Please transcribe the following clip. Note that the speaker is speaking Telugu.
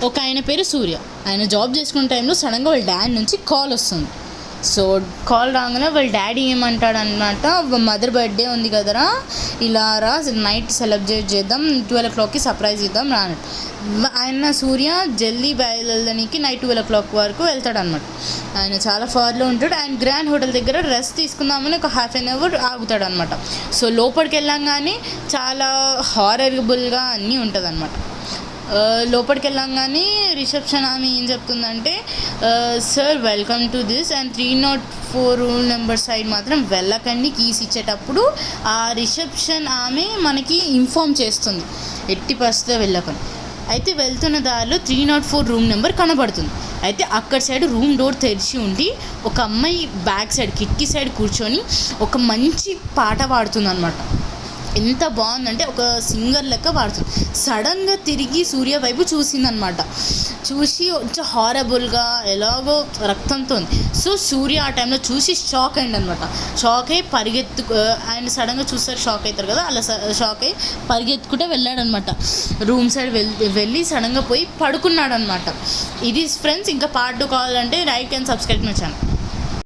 ఒక ఆయన పేరు సూర్య. ఆయన జాబ్ చేసుకునే టైంలో సడన్గా వాళ్ళ డాడీ నుంచి కాల్ వస్తుంది. సో కాల్ రాగానే వాళ్ళ డాడీ ఏమంటాడనమాట, మదర్ బర్త్డే ఉంది కదరా, ఇలా రా నైట్ సెలబ్రేట్ చేద్దాం, 12 o'clockకి సర్ప్రైజ్ ఇద్దాం రా అని. ఆయన సూర్య జల్దీ బయలుదేరడానికి నైట్ 12 o'clock వరకు వెళ్తాడనమాట. ఆయన చాలా ఫార్లో ఉంటాడు. ఆయన గ్రాండ్ హోటల్ దగ్గర రెస్ట్ తీసుకుందామని ఒక ½ an hour ఆగుతాడు అనమాట. సో లోపలికి వెళ్ళంగానే చాలా హారరబుల్గా అన్నీ ఉంటుంది అనమాట. లోపలికి వెళ్ళంగానే రిసెప్షన్ ఆమె ఏం చెప్తుందంటే, sir welcome to this and 304 room number side మాత్రం వెళ్ళకండి, కీస్ ఇచ్చేటప్పుడు ఆ రిసెప్షన్ ఆమె మనకి ఇన్ఫామ్ చేస్తుంది, ఎట్టి పరిస్థితిలో వెళ్ళకండి. అయితే వెళ్తున్న దారిలో 304 రూమ్ నెంబర్ కనబడుతుంది. అయితే అక్కడ సైడ్ రూమ్ డోర్ తెరిచి ఉండి ఒక అమ్మాయి బ్యాక్ సైడ్ కిటికీ సైడ్ కూర్చొని ఒక మంచి పాట పాడుతుంది అనమాట. ఎంత బాగుందంటే ఒక సింగర్ లెక్క పాడుతుంది. సడన్గా తిరిగి సూర్య వైపు చూసిందనమాట. చూసి కొంచెం హారబుల్గా ఎలాగో రక్తంతో ఉంది. సో సూర్య ఆ టైంలో చూసి షాక్ అయింది అనమాట. షాక్ అయ్యి ఆయన సడన్గా చూస్తారు, షాక్ అవుతారు కదా, అలా షాక్ అయ్యి పరిగెత్తుకుంటే వెళ్ళాడనమాట. రూమ్ సైడ్ వెళ్ళి సడన్గా పోయి పడుకున్నాడు అనమాట. ఇది ఫ్రెండ్స్, ఇంకా పార్ట్ 2 కావాలంటే like and subscribe my channel.